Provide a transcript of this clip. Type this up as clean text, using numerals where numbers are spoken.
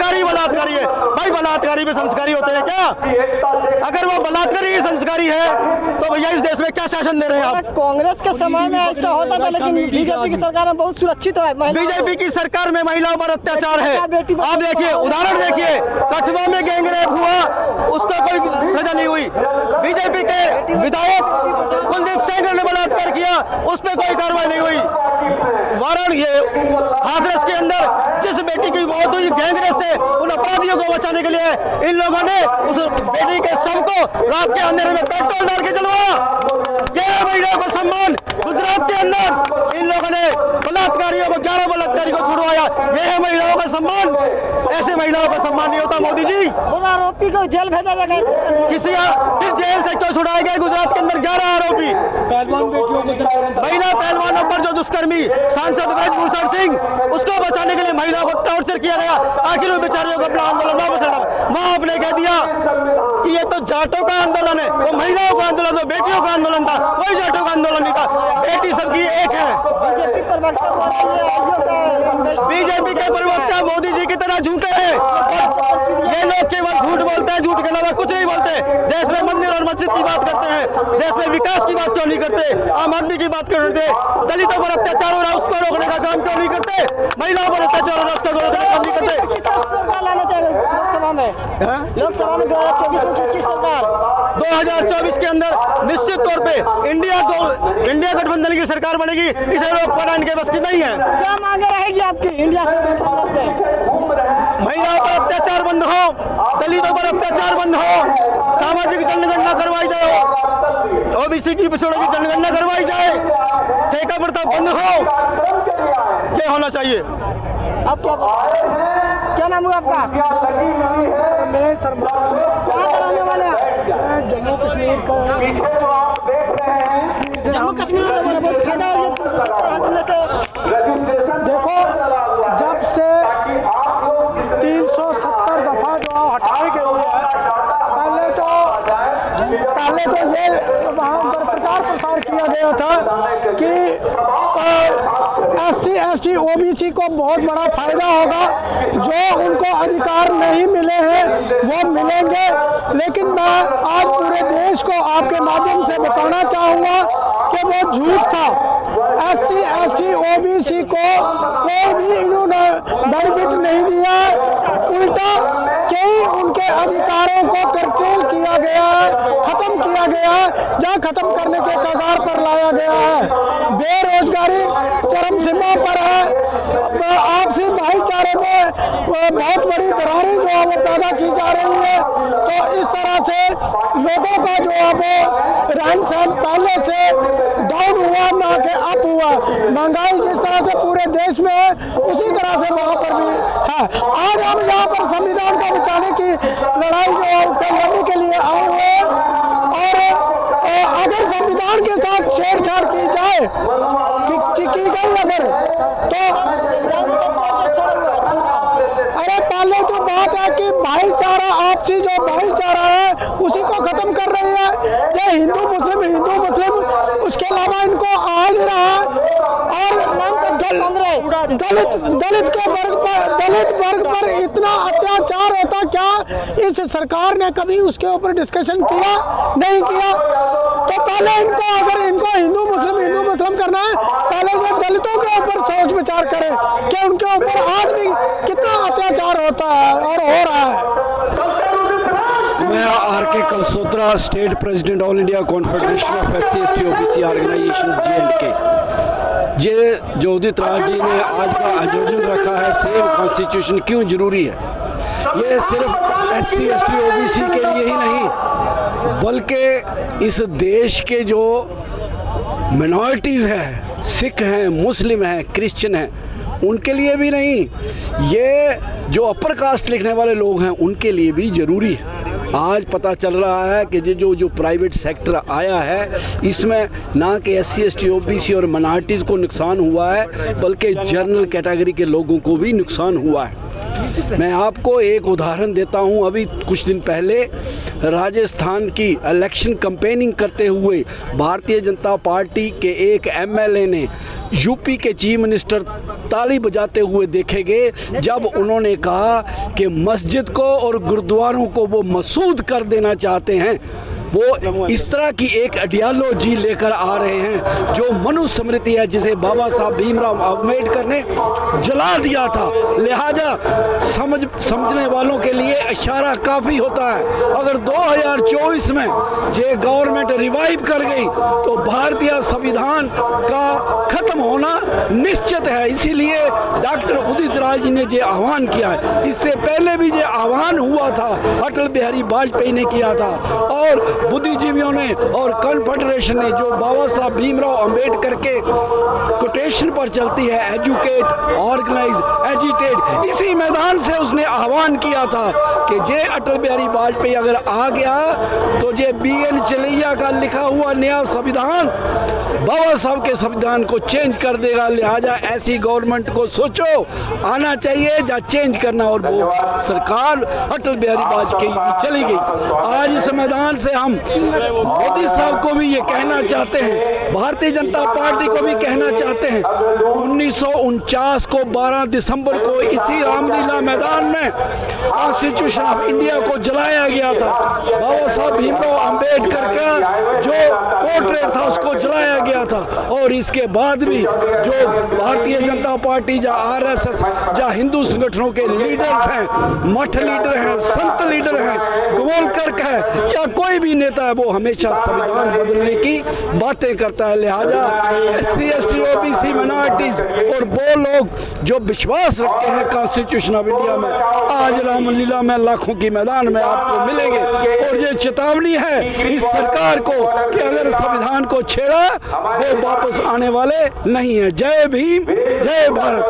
बलात्कारी है। भाई बलात्कारी भी संस्कारी होते हैं क्या? अगर वो बलात्कारी ही संस्कारी है तो भैया इस देश में क्या शासन दे रहे हैं आप? कांग्रेस के समय में ऐसा होता था, लेकिन बीजेपी की सरकार में बहुत सुरक्षित है। बीजेपी की सरकार में महिलाओं पर अत्याचार है। आप देखिए, उदाहरण देखिए, कठुआ में गैंगरेप हुआ, उसको कोई सजा नहीं हुई। बीजेपी के विधायक कुलदीप सेंगर ने बलात्कार किया, उस पर कोई कार्रवाई नहीं हुई। हाथरस के अंदर जिस बेटी की मौत हुई गैंगरेप से, उन अपराधियों को बचाने के लिए इन लोगों ने उस बेटी के शव को रात के अंधेरे में पेट्रोल डाल के जलवाया। यह महिलाओं का सम्मान। गुजरात के अंदर इन लोगों ने बलात्कारियों को 11 बलात्कारी को छुड़वाया। यह है महिलाओं का सम्मान। ऐसे महिलाओं का सम्मान नहीं होता मोदी जी। आरोपी को जेल भेजा जाएगा किसी फिर जेल से क्यों छुड़ाए गए? गुजरात के अंदर 11 आरोपी महिला पहलवानों पर जो दुष्कर्मी सांसद ब्रजभूषण सिंह, उसको बचाने के लिए महिलाओं को टॉर्चर किया गया। आखिर उन बेचारियों को अपना आंदोलन वापस लेना। वहां आपने कह दिया कि ये तो जाटों का आंदोलन है, वो महिलाओं का आंदोलन था, बेटियों का आंदोलन था, कोई जाटों का आंदोलन नहीं था। बेटी सबकी एक है। बीजेपी के प्रवक्ता मोदी जी की तरह झूठे हैं और ये लोग केवल झूठ बोलते हैं, झूठ के अलावा कुछ नहीं बोलते। देश में मंदिर और मस्जिद की बात करते हैं, देश में विकास की बात क्यों नहीं करते? आम आदमी की बात क्यों करते? दलितों पर अत्याचार हो रहा है, उसको रोकने का काम क्यों नहीं करते? महिलाओं पर अत्याचार हो रहा है, उसको रोकने का काम नहीं करते। लाना चाहिए लोकसभा में 2024 सरकार 2024 के अंदर निश्चित तौर पे इंडिया गठबंधन की सरकार बनेगी। इसे रोक पाना इनके बस की नहीं है। क्या मांगे रहेगी आपकी इंडिया से? महिलाओं पर अत्याचार बंद हो, दलितों पर अत्याचार बंद हो, सामाजिक जनगणना करवाई जाए, ओबीसी की पिछड़ों की जनगणना करवाई जाए, ठेका प्रथा बंद हो, ये होना चाहिए। आप क्या नाम हुआ आपका? कहाँ से रहने वाले हैं? जम्मू कश्मीर को। जम्मू कश्मीर में हमारा बहुत फायदा है 370 हटने से। देखो, जब से 370 दफा जो हटाई गई है, पहले तो ये वहाँ पर प्रचार प्रसार किया गया था कि SC ST OBC को बहुत बड़ा फायदा होगा, जो उनको अधिकार नहीं मिले हैं वो मिलेंगे। लेकिन मैं आज पूरे देश को आपके माध्यम से बताना चाहूँगा कि वो झूठ था। SC ST OBC को कोई भी इन्होंने बेनिफिट नहीं दिया, उल्टा कई उनके अधिकारों को करटेल किया गया है, खत्म किया गया है, जहाँ खत्म करने के कगार पर लाया गया है। बेरोजगारी चरम सीमा पर है। आपसी भाईचारे में बहुत बड़ी दरारें जो है वो पैदा की जा रही है। तो इस तरह से लोगों का जो है वो रहन सहन पहले से डाउन हुआ, ना कि अप हुआ। महंगाई जिस तरह से पूरे देश में है, उसी तरह से वहाँ पर भी है। आज हम यहाँ पर संविधान को बचाने की लड़ाई जो है लड़ने के लिए आए हुए हैं, और अगर संविधान के साथ छेड़छाड़ की जाए की गई अगर, तो अरे पहले तो बात है कि भाईचारा, आपसी जो भाईचारा है उसी को खत्म कर रही है। ये हिंदू मुस्लिम उसके अलावा इनको आ नहीं रहा। और दलित वर्ग पर इतना अत्याचार होता क्या इस सरकार ने कभी उसके ऊपर डिस्कशन किया? नहीं किया। तो पहले अगर इनको हिंदू मुस्लिम करना है, पहले वो दलितों के ऊपर सोच विचार करें कि उनके ऊपर आज भी कितना अत्याचार होता है और हो रहा है। मैं RK Kalsotra, state president all India confederation of SC ST OBC organization JNK। ये जो उदित राज जी ने आज का आयोजन रखा है, सेव कॉन्स्टिट्यूशन क्यों जरूरी है, ये सिर्फ SC ST OBC के लिए ही नहीं, बल्कि इस देश के जो मिनॉरिटीज़ हैं, सिख हैं, मुस्लिम हैं, क्रिश्चियन हैं, उनके लिए भी नहीं, ये जो अपर कास्ट लिखने वाले लोग हैं उनके लिए भी ज़रूरी है। आज पता चल रहा है कि जो प्राइवेट सेक्टर आया है, इसमें ना कि SC ST OBC और माइनॉरिटीज़ को नुकसान हुआ है, बल्कि जनरल कैटेगरी के लोगों को भी नुकसान हुआ है। मैं आपको एक उदाहरण देता हूं। अभी कुछ दिन पहले राजस्थान की इलेक्शन कैंपेनिंग करते हुए भारतीय जनता पार्टी के एक एमएलए ने यूपी के चीफ मिनिस्टर ताली बजाते हुए देखे गए जब उन्होंने कहा कि मस्जिद को और गुरुद्वारों को वो मसूद कर देना चाहते हैं। वो इस तरह की एक आइडियोलॉजी लेकर आ रहे हैं जो मनुस्मृति है, जिसे बाबा साहब भीमराव अम्बेडकर ने जला दिया था। लिहाजा समझने वालों के लिए इशारा काफ़ी होता है। अगर 2024 में ये गवर्नमेंट रिवाइव कर गई तो भारतीय संविधान का खत्म होना निश्चित है। इसीलिए डॉक्टर उदित राज जी ने ये आह्वान किया है। इससे पहले भी ये आह्वान हुआ था, अटल बिहारी वाजपेयी ने किया था, और बुद्धिजीवियों ने और कॉन्फेडरेशन ने, जो बाबा साहब भीमराव अंबेडकर के कोटेशन पर चलती है, एजुकेट, ऑर्गेनाइज, एजिटेट, इसी मैदान से उसने आह्वान किया था कि जे अटल बिहारी वाजपेयी अगर आ गया तो जे BN चलैया का लिखा हुआ नया संविधान बाबा साहब के संविधान को चेंज कर देगा। लिहाजा ऐसी गवर्नमेंट को सोचो आना चाहिए या चेंज करना, और वो सरकार अटल बिहारी वाजपेयी की चली गई। आज इस मैदान से हम मोदी साहब को भी ये कहना चाहते हैं, भारतीय जनता पार्टी को भी कहना चाहते हैं, 1949 को 12 दिसंबर को इसी रामलीला मैदान में कॉन्स्टिट्यूशन ऑफ इंडिया को जलाया गया था। बाबा साहब भीमराव अंबेडकर का जो पोर्ट्रेट था उसको जलाया गया था। और इसके बाद भी जो भारतीय जनता पार्टी या RSS या हिंदू संगठनों के लीडर्स हैं, मठ लीडर हैं, संत लीडर हैं, गोलकर्क है या कोई भी नेता है, वो हमेशा संविधान बदलने की बातें करता है। लिहाजा SC ST OBC माइनॉरिटीज और वो लोग जो विश्वास रखते हैं कॉन्स्टिट्यूशन ऑफ इंडिया में, आज रामलीला में लाखों की मैदान में आपको मिलेंगे। और ये चेतावनी है इस सरकार को कि अगर संविधान को छेड़ा वो वापस आने वाले नहीं है। जय भीम, जय भारत।